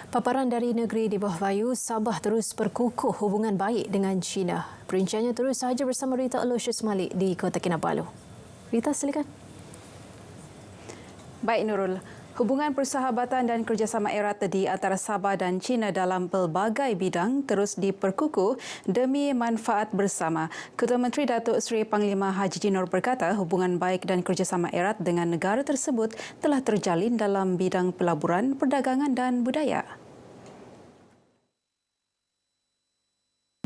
Paparan dari negeri di bawah vayu, Sabah terus berkukuh hubungan baik dengan China. Perinciannya terus sahaja bersama Rita Aloysius Malik di Kota Kinabalu. Rita, silakan. Baik Nurul, hubungan persahabatan dan kerjasama erat di antara Sabah dan China dalam pelbagai bidang terus diperkukuh demi manfaat bersama. Ketua Menteri Datuk Seri Panglima Haji Jinor berkata hubungan baik dan kerjasama erat dengan negara tersebut telah terjalin dalam bidang pelaburan, perdagangan dan budaya.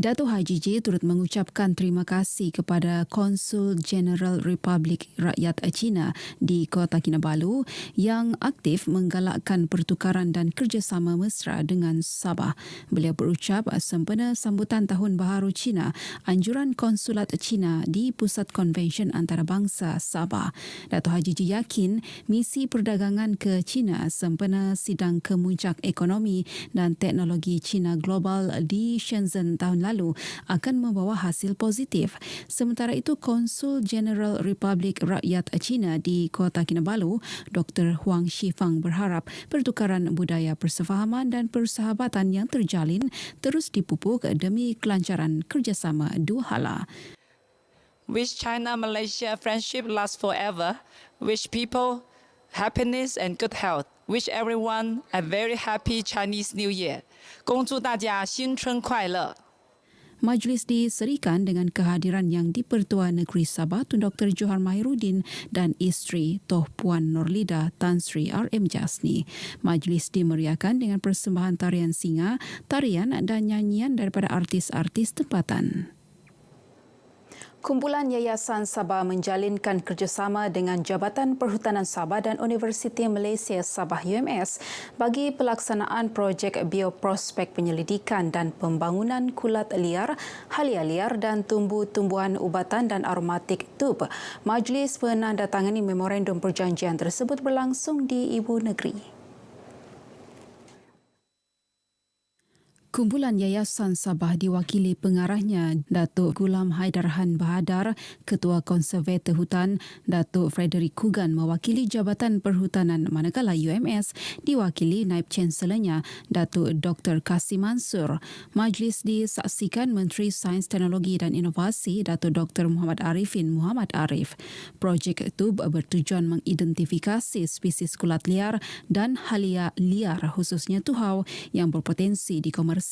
Datuk Haji J turut mengucapkan terima kasih kepada Konsul Jeneral Republik Rakyat China di Kota Kinabalu yang aktif menggalakkan pertukaran dan kerjasama mesra dengan Sabah. Beliau berucap sempena sambutan Tahun Baharu China, anjuran Konsulat China di Pusat Konvensyen Antarabangsa Sabah. Datuk Haji J yakin misi perdagangan ke China sempena sidang kemuncak ekonomi dan teknologi China Global di Shenzhen tahun lalu akan membawa hasil positif. Sementara itu, Konsul Jeneral Republik Rakyat China di Kota Kinabalu, Dr. Huang Shifang berharap pertukaran budaya persefahaman dan persahabatan yang terjalin terus dipupuk demi kelancaran kerjasama dua hala. Wish China-Malaysia friendship lasts forever. Wish people happiness and good health. Wish everyone a very happy Chinese New Year. 恭祝大家新春快乐。 Majlis diserikan dengan kehadiran Yang di-Pertua Negeri Sabah Tun Dr. Johar Mahiruddin dan isteri Toh Puan Nurlida Tan Sri RM Jasni. Majlis dimeriahkan dengan persembahan tarian singa, tarian dan nyanyian daripada artis-artis tempatan. Kumpulan Yayasan Sabah menjalinkan kerjasama dengan Jabatan Perhutanan Sabah dan Universiti Malaysia Sabah UMS bagi pelaksanaan projek bioprospek penyelidikan dan pembangunan kulat liar, halia liar dan tumbuh-tumbuhan ubatan dan aromatik tub. Majlis menandatangani memorandum perjanjian tersebut berlangsung di Ibu Negeri. Kumpulan Yayasan Sabah diwakili pengarahnya Datuk Gulam Haidarhan Bahadar, Ketua Konservator Hutan Datuk Frederick Kugan mewakili Jabatan Perhutanan, manakala UMS diwakili Naib Chancelornya Datuk Dr. Kasim Mansur. Majlis disaksikan Menteri Sains, Teknologi dan Inovasi Datuk Dr. Muhammad Arifin Muhammad Arif. Projek itu bertujuan mengidentifikasi spesies kulat liar dan halia liar khususnya tuhau yang berpotensi dikomersilkan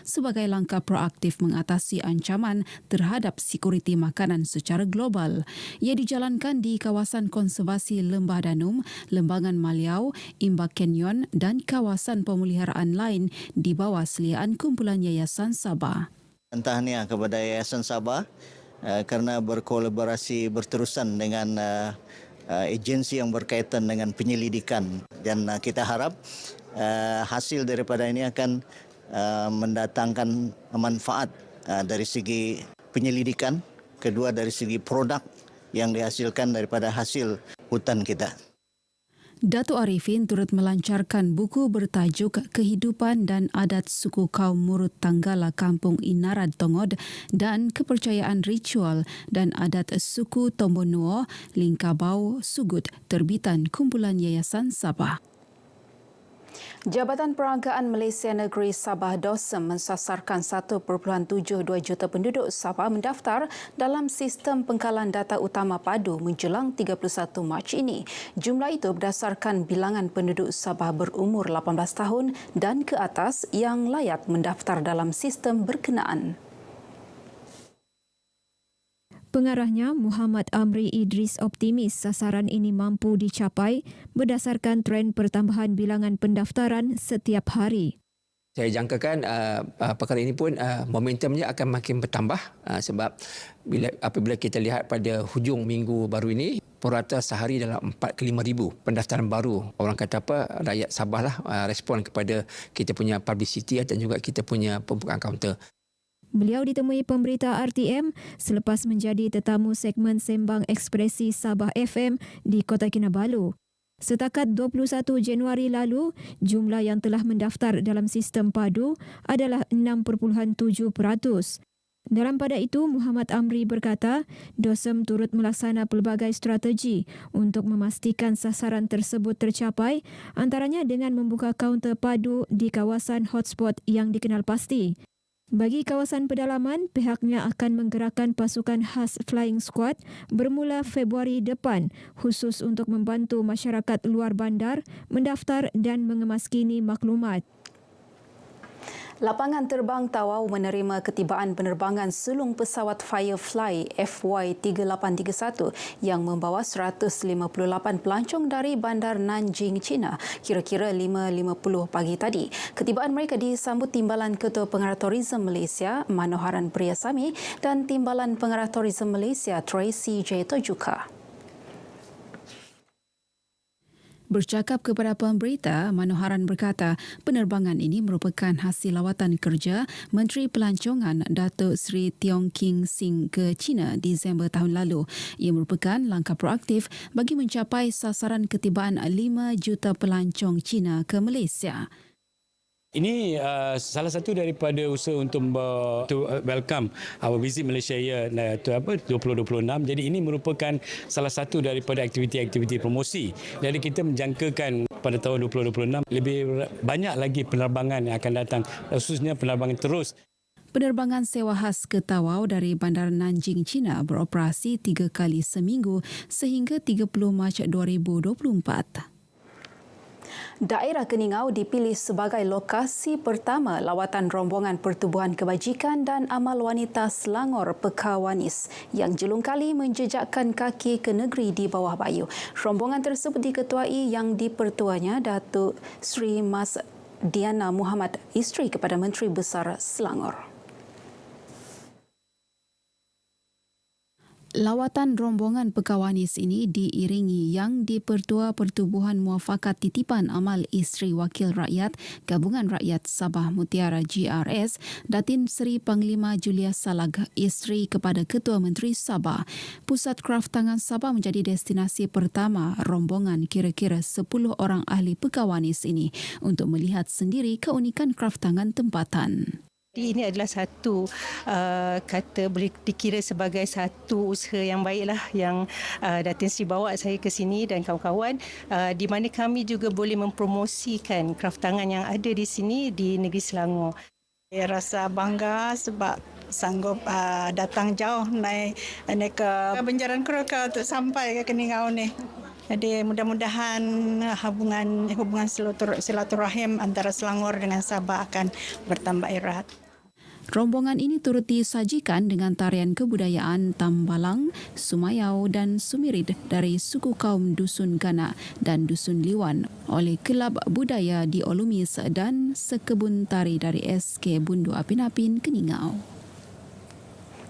sebagai langkah proaktif mengatasi ancaman terhadap sekuriti makanan secara global. Ia dijalankan di kawasan konservasi Lembah Danum, Lembangan Maliau, Imbak Canyon dan kawasan pemeliharaan lain di bawah seliaan Kumpulan Yayasan Sabah. Tahniah kepada Yayasan Sabah kerana berkolaborasi berterusan dengan agensi yang berkaitan dengan penyelidikan, dan kita harap hasil daripada ini akan mendatangkan manfaat dari segi penyelidikan, kedua dari segi produk yang dihasilkan daripada hasil hutan kita. Datuk Arifin turut melancarkan buku bertajuk Kehidupan dan Adat Suku Kaum Murut Tanggala Kampung Inarad Tongod dan Kepercayaan Ritual dan Adat Suku Tombonuo, Lingkabau, Sugut, terbitan Kumpulan Yayasan Sabah. Jabatan Perangkaan Malaysia Negeri Sabah DOSEM mensasarkan 1.72 juta penduduk Sabah mendaftar dalam sistem pengkalan data utama padu menjelang 31 Mac ini. Jumlah itu berdasarkan bilangan penduduk Sabah berumur 18 tahun dan ke atas yang layak mendaftar dalam sistem berkenaan. Pengarahnya, Muhammad Amri Idris optimis sasaran ini mampu dicapai berdasarkan tren pertambahan bilangan pendaftaran setiap hari. Saya jangkakan perkara ini pun momentumnya akan makin bertambah sebab apabila kita lihat pada hujung minggu baru ini, purata sehari dalam 4 ke 5 ribu pendaftaran baru. Orang kata apa, rakyat Sabah lah respon kepada kita punya publicity dan juga kita punya pembukaan kaunter. Beliau ditemui pemberita RTM selepas menjadi tetamu segmen Sembang Ekspresi Sabah FM di Kota Kinabalu. Setakat 21 Januari lalu, jumlah yang telah mendaftar dalam sistem padu adalah 6.7%. Dalam pada itu, Muhammad Amri berkata, DOSEM turut melaksana pelbagai strategi untuk memastikan sasaran tersebut tercapai, antaranya dengan membuka kaunter padu di kawasan hotspot yang dikenal pasti. Bagi kawasan pedalaman, pihaknya akan menggerakkan pasukan khas Flying Squad bermula Februari depan khusus untuk membantu masyarakat luar bandar mendaftar dan mengemaskini maklumat. Lapangan terbang Tawau menerima ketibaan penerbangan sulung pesawat Firefly FY3831 yang membawa 158 pelancong dari bandar Nanjing, China kira-kira 5.50 pagi tadi. Ketibaan mereka disambut Timbalan Ketua Pengarah Tourism Malaysia Manoharan Priyasami dan Timbalan Pengarah Tourism Malaysia Tracy J. Tojuka. Bercakap kepada pemberita, Manoharan berkata penerbangan ini merupakan hasil lawatan kerja Menteri Pelancongan Datuk Seri Tiong King Sing ke China Disember tahun lalu. Ia merupakan langkah proaktif bagi mencapai sasaran ketibaan 5 juta pelancong China ke Malaysia. Ini salah satu daripada usaha untuk welcome our visit Malaysia year 2026. Jadi ini merupakan salah satu daripada aktiviti-aktiviti promosi. Jadi kita menjangkakan pada tahun 2026 lebih banyak lagi penerbangan yang akan datang, khususnya penerbangan terus. Penerbangan sewa khas ke Tawau dari Bandar Nanjing, China beroperasi 3 kali seminggu sehingga 30 Mac 2024. Daerah Keningau dipilih sebagai lokasi pertama lawatan rombongan Pertubuhan Kebajikan dan Amal Wanita Selangor Pekawanis yang jelung kali menjejakkan kaki ke negeri di bawah bayu. Rombongan tersebut diketuai yang dipertuanya Datuk Sri Mas Diana Muhammad, isteri kepada Menteri Besar Selangor. Lawatan rombongan Pekawanis ini diiringi Yang di-Pertua Pertubuhan Muafakat Titipan Amal Isteri Wakil Rakyat Gabungan Rakyat Sabah Mutiara GRS Datin Seri Panglima Julia Salag, isteri kepada Ketua Menteri Sabah. Pusat Kraftangan Sabah menjadi destinasi pertama rombongan kira-kira 10 orang ahli Pekawanis ini untuk melihat sendiri keunikan kraftangan tempatan. Ini adalah satu kata boleh dikira sebagai satu usaha yang baiklah yang Datin Sri bawa saya ke sini dan kawan-kawan, di mana kami juga boleh mempromosikan kraftangan yang ada di sini di negeri Selangor. Saya rasa bangga sebab sanggup datang jauh naik ke Benjaran Keroka untuk sampai ke Keningau ni. Jadi mudah-mudahan hubungan silaturahim antara Selangor dengan Sabah akan bertambah erat. Rombongan ini turut disajikan dengan tarian kebudayaan Tambalang, Sumayau dan Sumirid dari suku kaum Dusun Gana dan Dusun Liwan oleh Kelab Budaya di Olumis dan sekebun tari dari SK Bundu Apin-Apin, Keningau.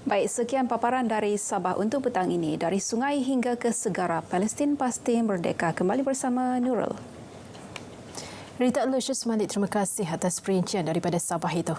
Baik, sekian paparan dari Sabah untuk petang ini. Dari sungai hingga ke segara, Palestin pasti merdeka. Kembali bersama Nurul. Rita Aloysius Malik, terima kasih atas perincian daripada Sabah itu.